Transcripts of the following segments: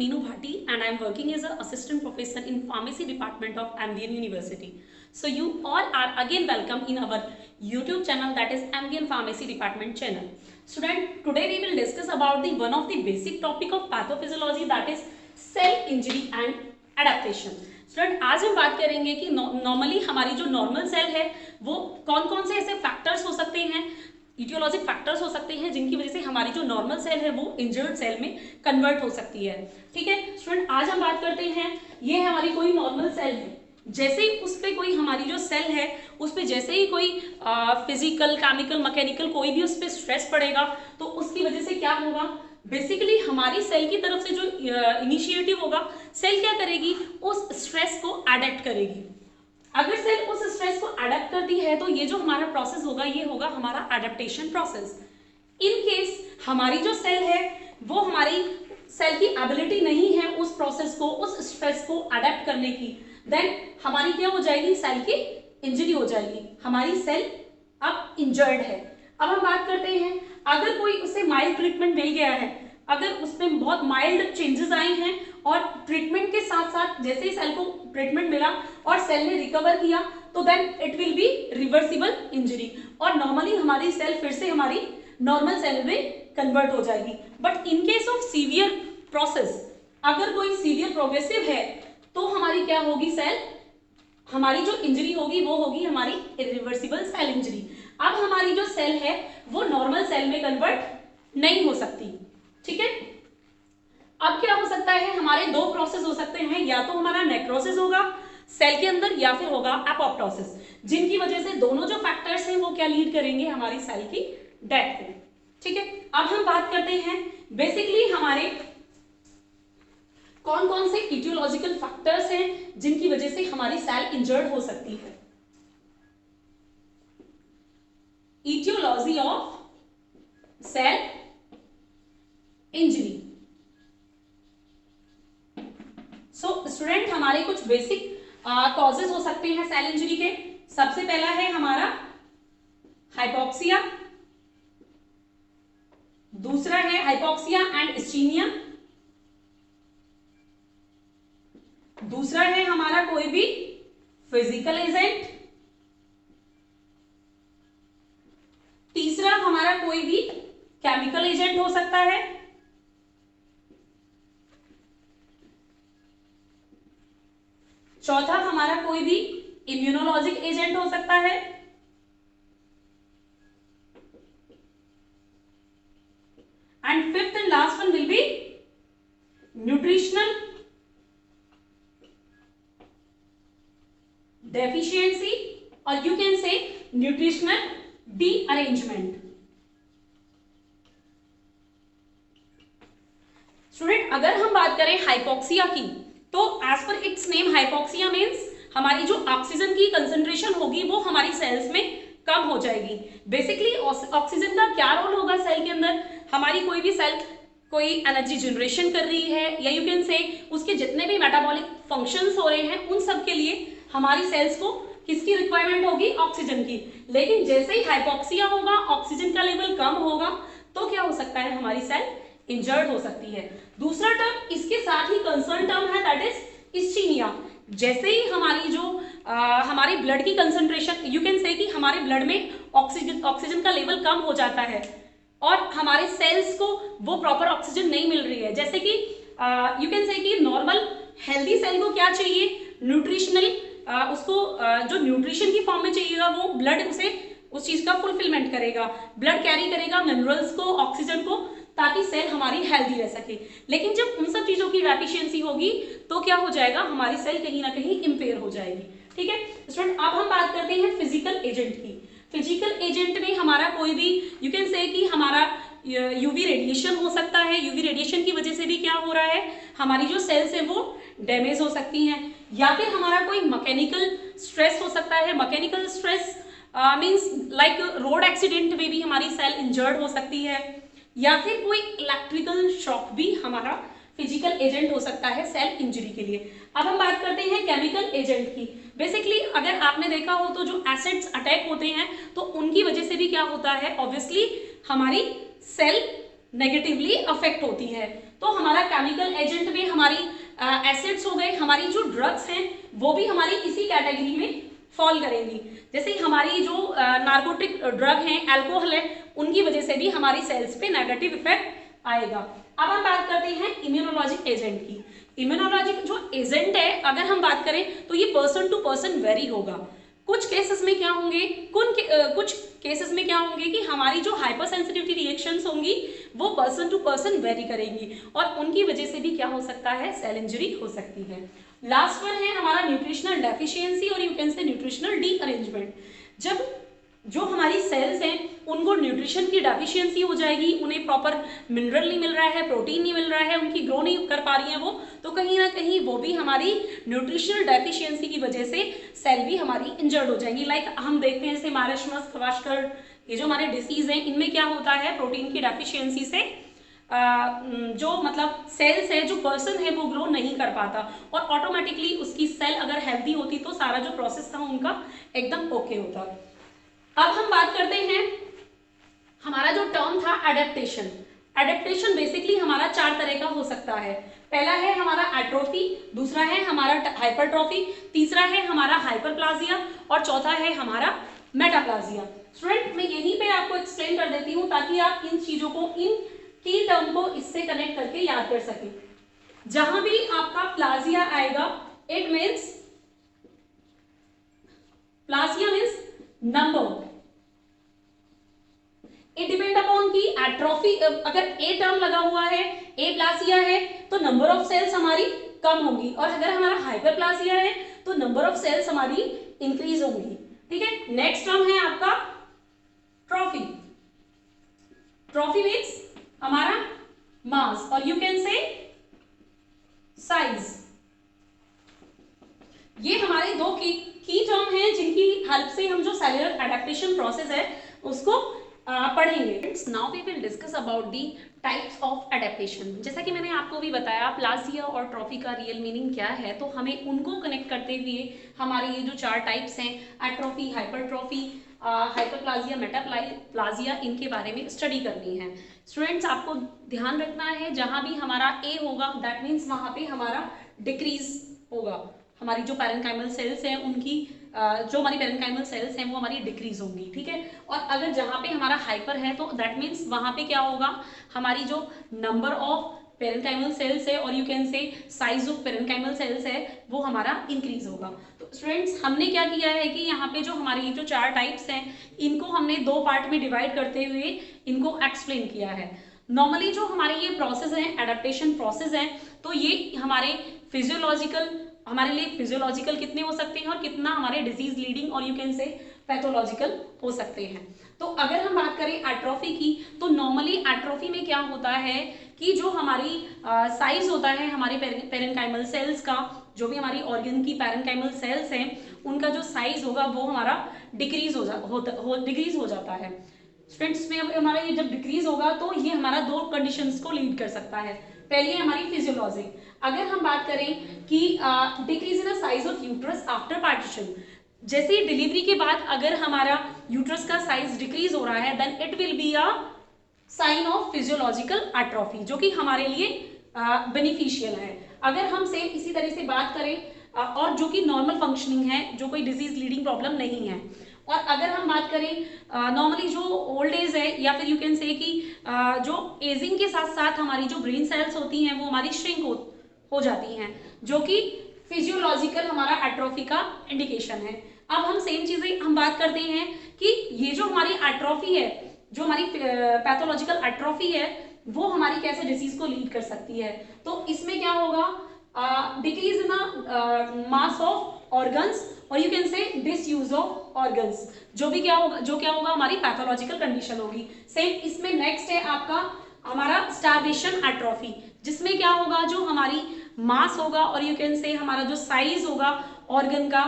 Meenu Bhatti and I am working as an assistant professor in pharmacy department of MBN University. So you all are again welcome in our YouTube channel, that is MBN Pharmacy Department channel. Student, today we will discuss about the one of the basic topic of pathophysiology, that is cell injury and adaptation. Student आज हम बात करेंगे कि normally हमारी जो normal cell है वो कौन कौन से ऐसे फैक्टर्स हो सकते हैं, इटियोलॉजिक फैक्टर्स हो सकते हैं जिनकी वजह से हमारी जो नॉर्मल सेल है वो इंजर्ड सेल में कन्वर्ट हो सकती है। ठीक है स्टूडेंट, आज हम बात करते हैं, ये हमारी कोई नॉर्मल सेल है, जैसे ही उस पर कोई हमारी जो सेल है उस पर जैसे ही कोई फिजिकल केमिकल मैकेनिकल कोई भी उस पर स्ट्रेस पड़ेगा तो उसकी वजह से क्या होगा, बेसिकली हमारी सेल की तरफ से जो इनिशिएटिव होगा, सेल क्या करेगी, उस स्ट्रेस को अडेप्ट करेगी। अगर सेल उस स्ट्रेस को अडेप्ट करती है तो ये जो हमारा प्रोसेस होगा ये होगा हमारा एडेप्टेशन प्रोसेस। इन केस हमारी जो सेल है वो हमारी सेल की एबिलिटी नहीं है उस प्रोसेस को, उस स्ट्रेस को अडेप्ट करने की, देन हमारी क्या हो जाएगी, सेल की इंजरी हो जाएगी, हमारी सेल अब इंजर्ड है। अब हम बात करते हैं, अगर कोई उसे माइल्ड ट्रीटमेंट मिल गया है, अगर उसमें बहुत माइल्ड चेंजेस आए हैं और ट्रीटमेंट के साथ साथ जैसे ही सेल को ट्रीटमेंट मिला और सेल ने रिकवर किया तो then it will be reversible injury और नॉर्मली हमारी सेल फिर से हमारी नॉर्मल सेल में कन्वर्ट हो जाएगी। But in case of severe process, अगर कोई सीवियर प्रोग्रेसिव है तो हमारी क्या होगी, सेल हमारी जो इंजरी होगी वो होगी हमारी इरिवर्सिबल सेल इंजरी। अब हमारी जो सेल है वो नॉर्मल सेल में कन्वर्ट नहीं हो सकती। ठीक है, अब क्या हो सकता है, हमारे दो प्रोसेस हो सकते हैं, या तो हमारा नेक्रोसिस होगा सेल के अंदर या फिर होगा एपोप्टोसिस, जिनकी वजह से दोनों जो फैक्टर्स हैं वो क्या लीड करेंगे, हमारी सेल की डेथ को। ठीक है, अब हम बात करते हैं बेसिकली हमारे कौन कौन से इटियोलॉजिकल फैक्टर्स हैं जिनकी वजह से हमारी सेल इंजर्ड हो सकती है। Aetiology of cell injury. So student, हमारे कुछ बेसिक कॉजेज हो सकते हैं सेल इंजरी के। सबसे पहला है हमारा हाइपोक्सिया, दूसरा है हाइपोक्सिया एंड इस्चीमिया, दूसरा है हमारा कोई भी फिजिकल एजेंट, तीसरा हमारा कोई भी केमिकल एजेंट हो सकता है, चौथा हमारा कोई भी इम्यूनोलॉजिक एजेंट हो सकता है, and fifth and last one will be nutritional deficiency or you can say nutritional dearrangement. Student, अगर हम बात करें हाइपोक्सिया की तो as per it's name hypoxia means हमारी जो ऑक्सीजन की कंसंट्रेशन होगी वो हमारी सेल्स में कम हो जाएगी। बेसिकली ऑक्सीजन का क्या रोल होगा सेल के अंदर, हमारी कोई भी सेल कोई एनर्जी जनरेशन कर रही है या यू कैन से उसके जितने भी मेटाबॉलिक फंक्शंस हो रहे हैं उन सब के लिए हमारी सेल्स को किसकी रिक्वायरमेंट होगी, ऑक्सीजन की। लेकिन जैसे ही हाइपोक्सिया होगा, ऑक्सीजन का लेवल कम होगा तो क्या हो सकता है, हमारी सेल इंजर्ड हो सकती है। दूसरा टर्म इसके साथ ही कंसर्न टर्म है, दैट इज इस्चीमिया। जैसे ही हमारी जो हमारी ब्लड की कंसंट्रेशन, यू कैन से कि हमारे ब्लड में ऑक्सीजन का लेवल कम हो जाता है और हमारे सेल्स को वो प्रॉपर ऑक्सीजन नहीं मिल रही है। जैसे कि यू कैन से कि नॉर्मल हेल्दी सेल को क्या चाहिए, न्यूट्रिशनल उसको जो न्यूट्रिशन की फॉर्म में चाहिएगा वो ब्लड उसे उस चीज का फुलफिलमेंट करेगा, ब्लड कैरी करेगा मिनरल्स को, ऑक्सीजन को, ताकि सेल हमारी हेल्दी रह सके। लेकिन जब उन सब चीजों की डेफिशिएंसी होगी तो क्या हो जाएगा, हमारी सेल कहीं ना कहीं इंपेयर हो जाएगी। ठीक है स्टूडेंट, अब हम बात करते हैं फिजिकल एजेंट की। फिजिकल एजेंट में हमारा कोई भी यू कैन से कि हमारा यूवी रेडिएशन हो सकता है, यूवी रेडिएशन की वजह से भी क्या हो रहा है, हमारी जो सेल्स है वो डैमेज हो सकती हैं, या फिर हमारा कोई मैकेनिकल स्ट्रेस हो सकता है। Mechanical stress means like road accident में भी हमारी सेल इंजर्ड हो सकती है, या फिर कोई इलेक्ट्रिकल शॉक भी हमारा फिजिकल एजेंट हो सकता है सेल इंजरी के लिए। अब हम बात करते हैं केमिकल एजेंट की। बेसिकली अगर आपने देखा हो तो जो एसिड्स अटैक होते हैं तो उनकी वजह से भी क्या होता है, ऑब्वियसली हमारी सेल नेगेटिवली अफेक्ट होती है। तो हमारा केमिकल एजेंट में हमारी एसिड्स हो गए, हमारी जो ड्रग्स हैं वो भी हमारी इसी कैटेगरी में फॉल करेंगी। जैसे हमारी जो नार्कोटिक ड्रग हैं, अल्कोहल है, उनकी वजह से भी हमारी सेल्स पे नेगेटिव इफेक्ट आएगा। अब हम बात करते हैं इम्यूनोलॉजिक एजेंट की। इम्यूनोलॉजिक जो एजेंट है अगर हम बात करें तो ये पर्सन टू पर्सन वेरी होगा। कुछ केसेस में क्या होंगे, कुछ केसेस में क्या होंगे कि हमारी जो हाइपर सेंसिटिविटी रिएक्शंस होंगी वो पर्सन टू पर्सन वेरी करेंगी और उनकी वजह से भी क्या हो सकता है, सेल इंजरी हो सकती है। लास्ट वन है हमारा न्यूट्रिशनल डेफिशिएंसी और यू कैन से न्यूट्रिशनल डीअरेंजमेंट। जब जो हमारी सेल्स हैं उनको न्यूट्रिशन की डेफिशिएंसी हो जाएगी, उन्हें प्रॉपर मिनरल नहीं मिल रहा है, प्रोटीन नहीं मिल रहा है, उनकी ग्रो नहीं कर पा रही है वो, तो कहीं ना कहीं वो भी हमारी न्यूट्रिशनल डेफिशिएंसी की वजह से सेल भी हमारी इंजर्ड हो जाएंगी। लाइक हम देखते हैं जैसे मारेशमस, खवाशकर, ये जो हमारे डिसीज हैं इनमें क्या होता है, प्रोटीन की डेफिशिएंसी से जो मतलब सेल्स है, जो पर्सन है वो ग्रो नहीं कर पाता और ऑटोमेटिकली उसकी सेल अगर हेल्दी होती तो सारा जो प्रोसेस था उनका एकदम ओके होता। अब हम बात करते हैं हमारा जो टर्म था एडेप्टेशन। एडेप्टेशन बेसिकली हमारा 4 तरह का हो सकता है। पहला है हमारा एट्रोफी, दूसरा है हमारा हाइपरट्रॉफी, तीसरा है हमारा हाइपरप्लाजिया और चौथा है हमारा मेटाप्लाजिया। स्टूडेंट मैं यहीं पे आपको एक्सप्लेन कर देती हूँ ताकि आप इन चीजों को, इन की टर्म को इससे कनेक्ट करके याद कर सकें। जहां भी आपका प्लाजिया आएगा it means, plasia means number, it depend upon की एट्रोफी, अगर ए टर्म लगा हुआ है, ए प्लासिया है तो नंबर ऑफ सेल्स हमारी कम होंगी और अगर हमारा हाइपरप्लासिया है तो नंबर ऑफ सेल्स हमारी इंक्रीज होंगी। ठीक है, नेक्स्ट टर्म है आपका ट्रॉफी। ट्रॉफी मीन्स हमारा मास और यू कैन से साइज। ये हमारे दो की टर्म हैं जिनकी हेल्प से हम जो सेलुलर एडेप्टेशन प्रोसेस है उसको पढ़ेंगे। Now we will discuss about the types of adaptation. जैसा कि मैंने आपको भी बताया प्लासिया और ट्रॉफी का रियल मीनिंग क्या है, तो हमें उनको कनेक्ट करते हुए हमारे ये जो 4 टाइप्स हैं, एट्रोफी, हाइपरट्रॉफी, हाइपरप्लाजिया, मेटाप्लाजिया, इनके बारे में स्टडी करनी है। स्टूडेंट्स आपको ध्यान रखना है जहां भी हमारा ए होगा दैट मीन्स वहां पे हमारा डिक्रीज होगा। हमारी जो पैरेन्काइमल सेल्स हैं उनकी जो हमारी पैरेन्काइमल सेल्स हैं वो हमारी डिक्रीज होंगी। ठीक है, और अगर जहाँ पे हमारा हाइपर है तो दैट मीन्स वहाँ पे क्या होगा, हमारी जो नंबर ऑफ पैरेन्काइमल सेल्स है और you can say size of parenchymal cells है वो हमारा इंक्रीज होगा। तो स्टूडेंट्स हमने क्या किया है कि यहाँ पे जो हमारी जो 4 टाइप्स हैं इनको हमने 2 पार्ट में डिवाइड करते हुए इनको एक्सप्लेन किया है। नॉर्मली जो हमारे ये प्रोसेस है, एडेप्टेशन प्रोसेस है, तो ये हमारे फिजियोलॉजिकल, हमारे लिए फिजियोलॉजिकल कितने हो सकते हैं और कितना हमारे डिजीज लीडिंग और यू कैन से पैथोलॉजिकल हो सकते हैं। तो अगर हम बात करें एट्रोफी की तो नॉर्मली एट्रोफी में क्या होता है कि जो हमारी साइज होता है हमारे पैरेन्काइमल सेल्स का, जो भी हमारी ऑर्गन की पैरेन्काइमल सेल्स हैं उनका जो साइज होगा वो हमारा डिक्रीज हो जाता है। स्टूडेंट्स में हमारा ये जब डिक्रीज होगा तो ये हमारा 2 कंडीशंस को लीड कर सकता है। पहली है हमारी फिजियोलॉजिक। अगर हम बात करें कि decrease in the size of uterus after partition, जैसे डिलीवरी के बाद अगर हमारा यूट्रस का साइज डिक्रीज हो रहा है then it will be a sign of physiological atrophy, जो कि हमारे लिए बेनिफिशियल है। अगर हम सेम इसी तरह से बात करें और जो कि नॉर्मल फंक्शनिंग है, जो कोई डिजीज लीडिंग प्रॉब्लम नहीं है, और अगर हम बात करें नॉर्मली जो ओल्ड एज है या फिर यू कैन से कि जो एजिंग के साथ साथ हमारी जो ब्रेन सेल्स होती हैं वो हमारी श्रिंक हो जाती हैं, जो कि फिजियोलॉजिकल हमारा एट्रोफी का इंडिकेशन है। अब हम सेम चीजें हम बात करते हैं कि ये जो हमारी एट्रोफी है, जो हमारी पैथोलॉजिकल एट्रोफी है वो हमारी कैसे डिजीज को लीड कर सकती है। तो इसमें क्या होगा, decrease in mass of organs और you can say disuse of organs, जो क्या होगा हमारी पैथोलॉजिकल कंडीशन होगी। सेम इसमें नेक्स्ट है आपका हमारा स्टार्वेशन एट्रोफी, जिसमें क्या होगा, जो हमारी मास होगा और यू कैन से हमारा जो साइज होगा ऑर्गन का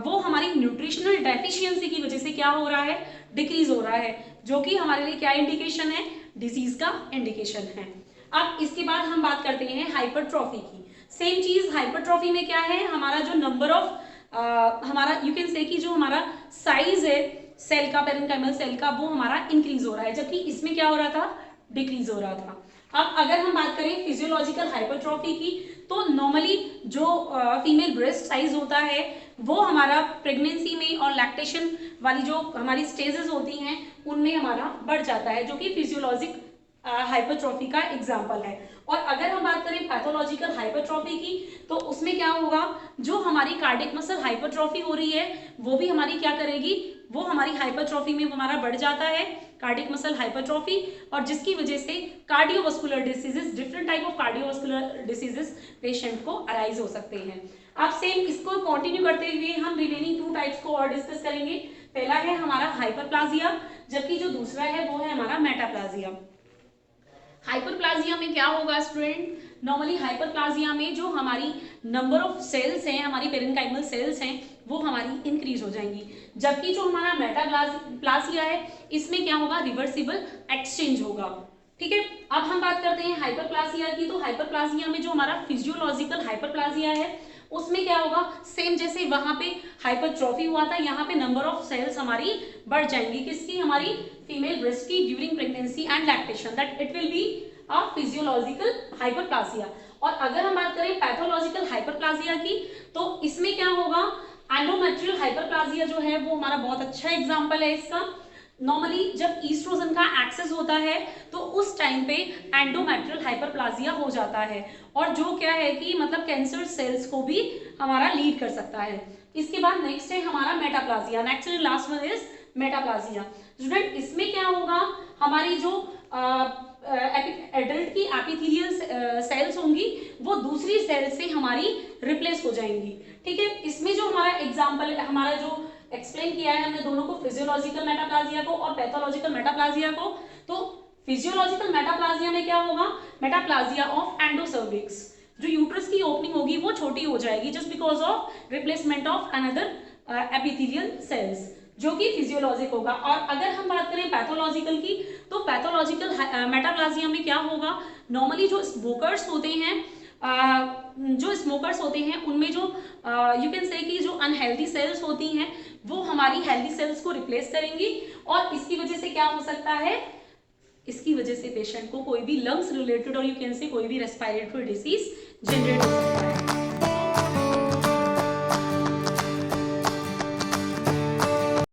वो हमारी न्यूट्रिशनल डेफिशिएंसी की वजह से क्या हो रहा है, डिक्रीज हो रहा है, जो कि हमारे लिए क्या इंडिकेशन है, डिजीज का इंडिकेशन है। अब इसके बाद हम बात करते हैं हाइपरट्रॉफी की। सेम चीज हाइपरट्रॉफी में क्या है, हमारा जो नंबर ऑफ हमारा यू कैन से कि जो हमारा साइज है सेल का, पैरेन्काइमल सेल का, वो हमारा इंक्रीज हो रहा है, जबकि इसमें क्या हो रहा था, डिक्रीज हो रहा था। अब अगर हम बात करें फिजियोलॉजिकल हाइपरट्रॉफी की, तो नॉर्मली जो फीमेल ब्रेस्ट साइज होता है वो हमारा प्रेगनेंसी में और लैक्टेशन वाली जो हमारी स्टेजेस होती हैं उनमें हमारा बढ़ जाता है, जो कि फिजियोलॉजिक हाइपरट्रॉफी का एग्जाम्पल है। और अगर हम बात करें पैथोलॉजिकल हाइपरट्रॉफी की, तो उसमें क्या होगा, जो हमारी कार्डियक मसल हाइपरट्रॉफी हो रही है वो भी हमारी क्या करेगी, वो हमारी हाइपरट्रॉफी में हमारा बढ़ जाता है, कार्डियक मसल हाइपरट्रॉफी, और जिसकी वजह से cardiovascular diseases, different type of cardiovascular diseases patient को अराइज हो सकते हैं। अब सेम इसको कंटिन्यू करते हुए हम रिमेनिंग 2 टाइप्स को और डिस्कस करेंगे। पहला है हमारा हाइपरप्लाजिया, जबकि जो दूसरा है वो है हमारा मेटाप्लाजिया। हाइपरप्लाजिया में क्या होगा स्टूडेंट, नॉर्मली हाइपरप्लाजिया में जो हमारी नंबर ऑफ सेल्स हैं, हमारी पेरेन्काइमल सेल्स हैं, वो हमारी इंक्रीज हो जाएंगी, जबकि जो हमारा मेटाप्लाजिया है इसमें क्या होगा, रिवर्सिबल एक्सचेंज होगा। ठीक है, अब हम बात करते हैं हाइपरप्लाजिया की। तो हाइपरप्लाजिया में जो हमारा फिजियोलॉजिकल हाइपरप्लाजिया है उसमें क्या होगा, सेम जैसे वहां पे हाइपरट्रॉफी हुआ था, यहाँ पे नंबर ऑफ सेल्स हमारी बढ़ जाएंगी, किसकी, हमारी फीमेल ब्रेस्ट की, during pregnancy and lactation, that it will be a physiological hyperplasia. और अगर हम बात करें पैथोलॉजिकल हाइपरप्लाजिया की, तो इसमें क्या होगा, एंडोमेट्रियल हाइपरप्लाजिया जो है वो हमारा बहुत अच्छा एग्जाम्पल है इसका। नॉर्मली जब ईस्ट्रोजन का एक्सेस होता है तो उस टाइम पे एंडोमेट्रियल हाइपरप्लाजिया हो जाता है, और जो क्या है कि मतलब कैंसर सेल्स को भी हमारा लीड कर सकता है। इसके बाद नेक्स्ट है हमारा metaplasia, next and last one is metaplasia. Student इसमें क्या होगा, हमारी जो एडल्ट की एपिथेलियल सेल्स होंगी वो दूसरी सेल से हमारी रिप्लेस हो जाएंगी। ठीक है, इसमें जो हमारा एग्जाम्पल हमारा जो एक्सप्लेन किया है हमने दोनों को, फिजियोलॉजिकल मेटाप्लाजिया को और पैथोलॉजिकल मेटाप्लाजिया को। तो फिजियोलॉजिकल मेटाप्लाजिया में क्या होगा, मेटाप्लाजिया ऑफ एंडोसर्विक्स, जो यूट्रस की ओपनिंग होगी वो छोटी हो जाएगी just because of replacement of another epithelial cells, जो कि फिजियोलॉजिक होगा। और अगर हम बात करें पैथोलॉजिकल की, तो पैथोलॉजिकल मेटाप्लाजिया में क्या होगा, नॉर्मली जो स्मोकर्स होते हैं उनमें जो यू कैन से कि जो अनहेल्दी सेल्स होती हैं वो हमारी हेल्दी सेल्स को रिप्लेस करेंगी, और इसकी वजह से क्या हो सकता है, इसकी वजह से पेशेंट को कोई भी लंग्स रिलेटेड और यू कैन से कोई भी रेस्पिरेटरी डिसीज जनरेट हो सकता है।